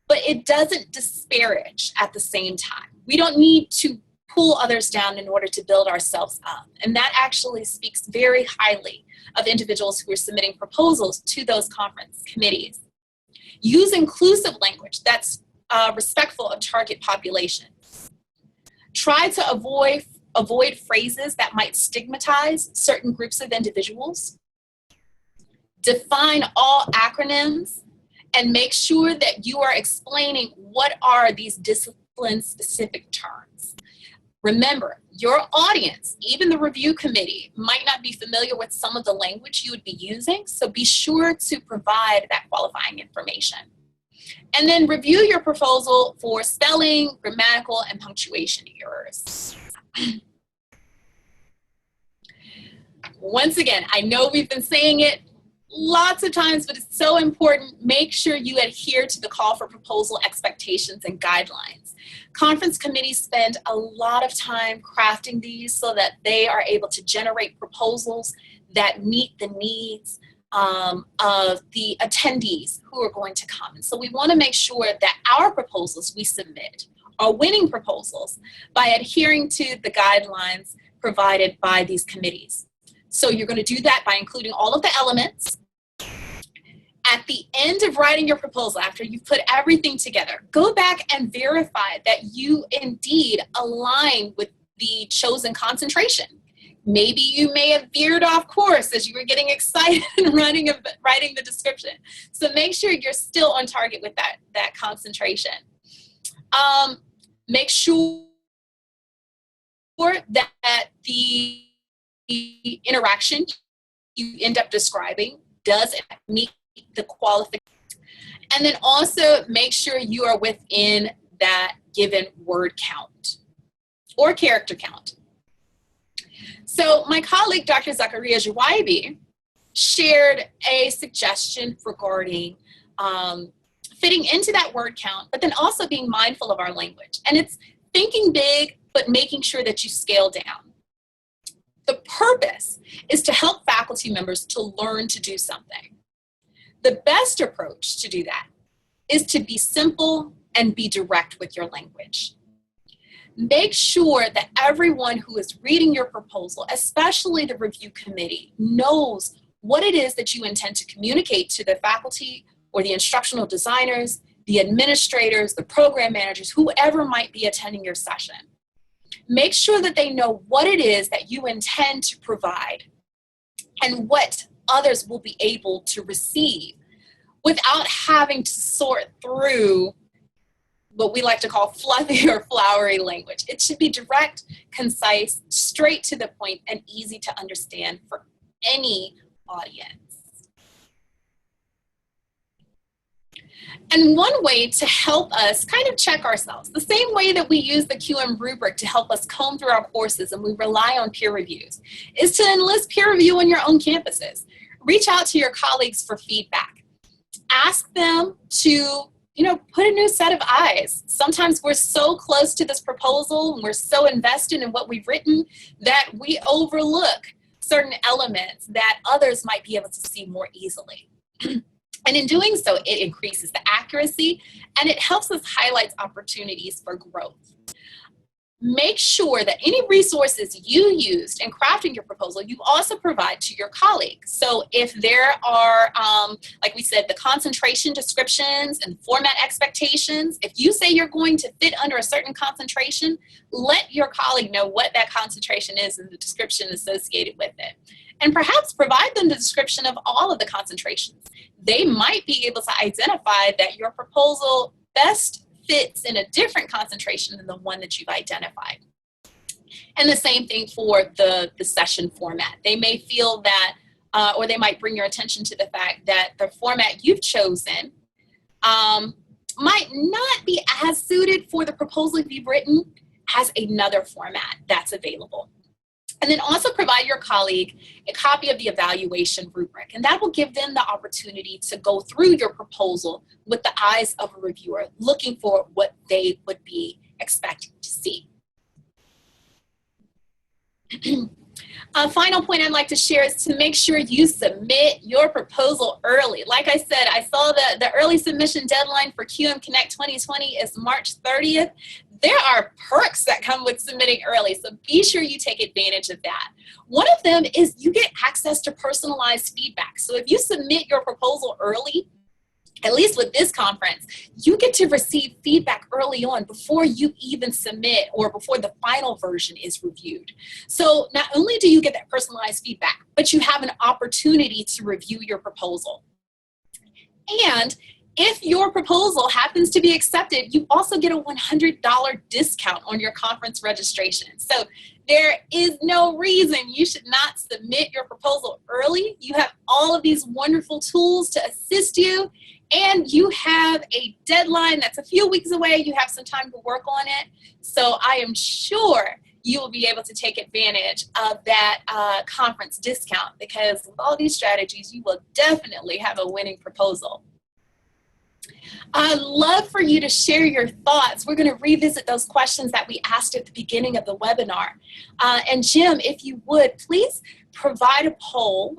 but it doesn't disparage at the same time. We don't need to pull others down in order to build ourselves up. And that actually speaks very highly of individuals who are submitting proposals to those conference committees. Use inclusive language that's respectful of target populations. Try to avoid phrases that might stigmatize certain groups of individuals. Define all acronyms and make sure that you are explaining what are these discipline-specific terms. Remember, your audience, even the review committee, might not be familiar with some of the language you would be using, so be sure to provide that qualifying information. And then review your proposal for spelling, grammatical, and punctuation errors. Once again, I know we've been saying it lots of times, but it's so important. Make sure you adhere to the call for proposal expectations and guidelines. Conference committees spend a lot of time crafting these so that they are able to generate proposals that meet the needs of the attendees who are going to come. And so we want to make sure that our proposals we submit are winning proposals by adhering to the guidelines provided by these committees. So you're going to do that by including all of the elements. At the end of writing your proposal, after you've put everything together, go back and verify that you indeed align with the chosen concentration. Maybe you may have veered off course as you were getting excited and writing the description. So make sure you're still on target with that concentration. Make sure that the interaction you end up describing does meet the qualification. And then also make sure you are within that given word count or character count. So my colleague, Dr. Zakaria Jawaibi, shared a suggestion regarding fitting into that word count, but then also being mindful of our language. And it's thinking big, but making sure that you scale down. The purpose is to help faculty members to learn to do something. The best approach to do that is to be simple and be direct with your language. Make sure that everyone who is reading your proposal, especially the review committee, knows what it is that you intend to communicate to the faculty or the instructional designers, the administrators, the program managers, whoever might be attending your session. Make sure that they know what it is that you intend to provide and what others will be able to receive without having to sort through what we like to call fluffy or flowery language. It should be direct, concise, straight to the point, and easy to understand for any audience. And one way to help us kind of check ourselves, the same way that we use the QM rubric to help us comb through our courses and we rely on peer reviews, is to enlist peer review on your own campuses. Reach out to your colleagues for feedback. Ask them to, put a new set of eyes. Sometimes we're so close to this proposal and we're so invested in what we've written that we overlook certain elements that others might be able to see more easily. And in doing so, it increases the accuracy and it helps us highlight opportunities for growth. Make sure that any resources you used in crafting your proposal, you also provide to your colleagues. So if there are, like we said, the concentration descriptions and format expectations, if you say you're going to fit under a certain concentration, let your colleague know what that concentration is and the description associated with it. And perhaps provide them the description of all of the concentrations. They might be able to identify that your proposal best fits in a different concentration than the one that you've identified. And the same thing for the session format. They may feel that, or they might bring your attention to the fact that the format you've chosen might not be as suited for the proposal you've written as another format that's available. And then also provide your colleague a copy of the evaluation rubric, and that will give them the opportunity to go through your proposal with the eyes of a reviewer, looking for what they would be expecting to see. A final point I'd like to share is to make sure you submit your proposal early. Like I said, I saw the early submission deadline for QM Connect 2020 is March 30th. There are perks that come with submitting early, so be sure you take advantage of that. One of them is you get access to personalized feedback. So if you submit your proposal early, at least with this conference, you get to receive feedback early on before you even submit or before the final version is reviewed. So not only do you get that personalized feedback, but you have an opportunity to review your proposal. And if your proposal happens to be accepted, you also get a $100 discount on your conference registration. So there is no reason you should not submit your proposal early. You have all of these wonderful tools to assist you, and you have a deadline that's a few weeks away. You have some time to work on it. So I am sure you will be able to take advantage of that conference discount, because with all these strategies, you will definitely have a winning proposal. I'd love for you to share your thoughts. We're going to revisit those questions that we asked at the beginning of the webinar. And Jim, if you would, please provide a poll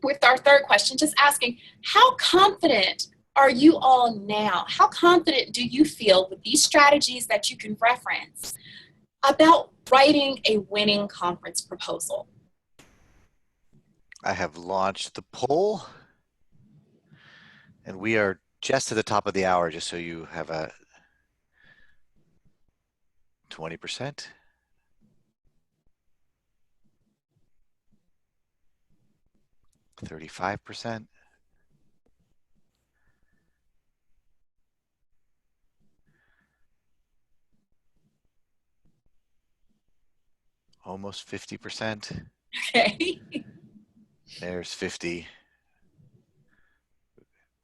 with our third question, just asking, how confident are you all now? How confident do you feel with these strategies that you can reference about writing a winning conference proposal? I have launched the poll, and we are just to the top of the hour, just so you have a 20%. 35%. Almost 50%. Okay. There's 50.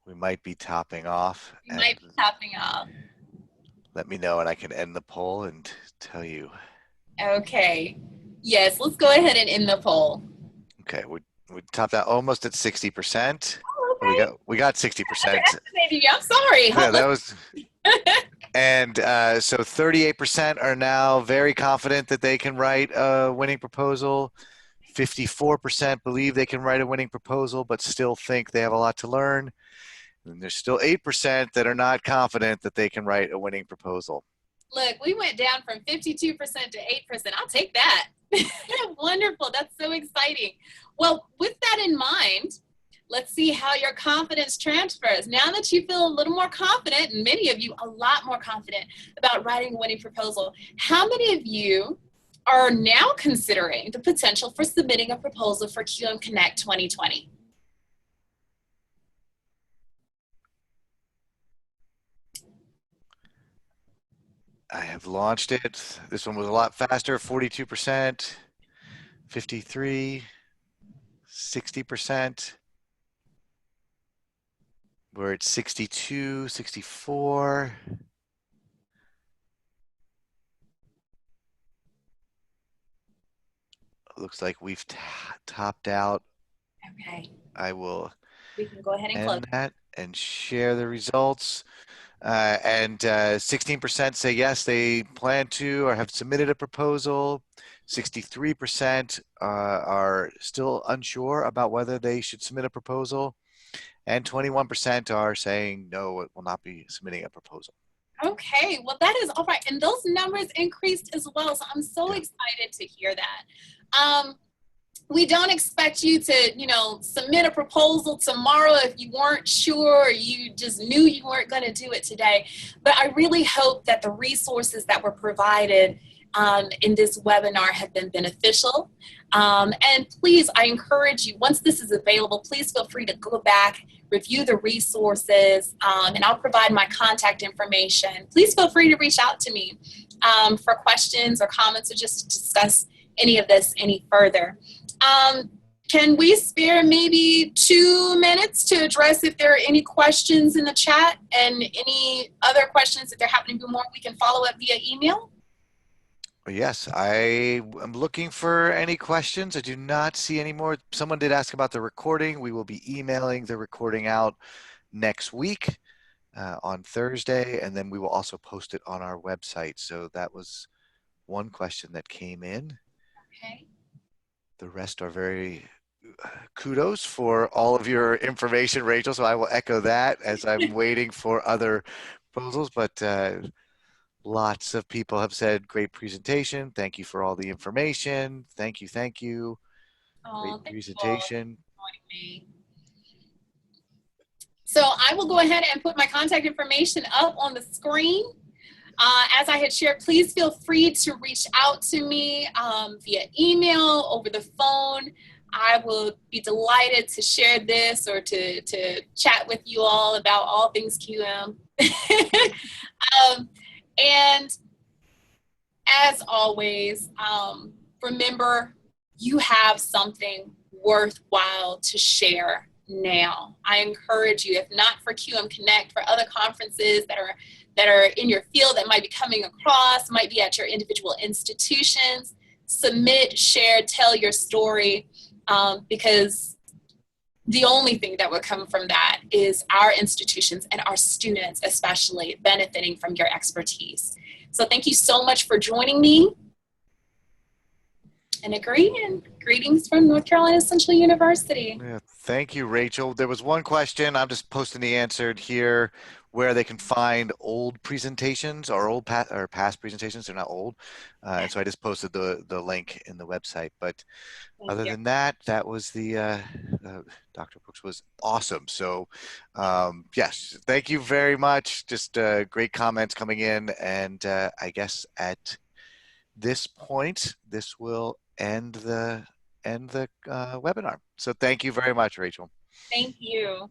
We might be topping off. You might be topping off. Let me know and I can end the poll and tell you. Okay. Yes, let's go ahead and end the poll. Okay, we topped out almost at 60%. Oh, okay. We got 60%. I'm sorry. Yeah, that was. And so 38% are now very confident that they can write a winning proposal. 54% believe they can write a winning proposal, but still think they have a lot to learn. And there's still 8% that are not confident that they can write a winning proposal. Look, we went down from 52% to 8%. I'll take that. Wonderful. That's so exciting. Well, with that in mind, let's see how your confidence transfers. Now that you feel a little more confident, and many of you a lot more confident about writing a winning proposal, how many of you are now considering the potential for submitting a proposal for QM Connect 2020? I have launched it. This one was a lot faster, 42%, 53%, 60%. We're at 62, 64. Looks like we've topped out. Okay, I will we can go ahead and close. end that and share the results. And 16% say yes, they plan to or have submitted a proposal. 63% are still unsure about whether they should submit a proposal. And 21% are saying no, it will not be submitting a proposal. Okay, well, that is all right. And those numbers increased as well. So I'm so excited to hear that. We don't expect you to, submit a proposal tomorrow if you weren't sure, or you just knew you weren't going to do it today. But I really hope that the resources that were provided in this webinar have been beneficial. And please, I encourage you, once this is available, please feel free to go back, review the resources, and I'll provide my contact information. Please feel free to reach out to me for questions or comments, or just to discuss any of this any further. Can we spare maybe 2 minutes to address if there are any questions in the chat, and any other questions, if there happen to be more, we can follow up via email? Yes, I am looking for any questions. I do not see any more. Someone did ask about the recording. We will be emailing the recording out next week on Thursday, and then we will also post it on our website. So that was one question that came in. Okay. The rest are very kudos for all of your information, Rachel. So I will echo that as I'm waiting for other proposals. But lots of people have said, great presentation. Thank you for all the information. Thank you. Thank you. Oh, Great presentation. me. So I will go ahead and put my contact information up on the screen. As I had shared, please feel free to reach out to me via email, over the phone. I will be delighted to share this, or to chat with you all about all things QM. And as always, remember, you have something worthwhile to share now. I encourage you, if not for QM Connect, for other conferences that are in your field, that might be coming across, might be at your individual institutions, submit, share, tell your story, because the only thing that would come from that is our institutions and our students especially benefiting from your expertise. So thank you so much for joining me. And greetings from North Carolina Central University. Yeah, thank you, Rachel. There was one question. I'm just posting the answer here, where they can find old presentations or past presentations. They're not old. And so I just posted the link in the website. But other than that, that was Dr. Brooks was awesome. So yes, thank you very much. Just great comments coming in. And I guess at this point, this will end the webinar. So thank you very much, Rachel. Thank you.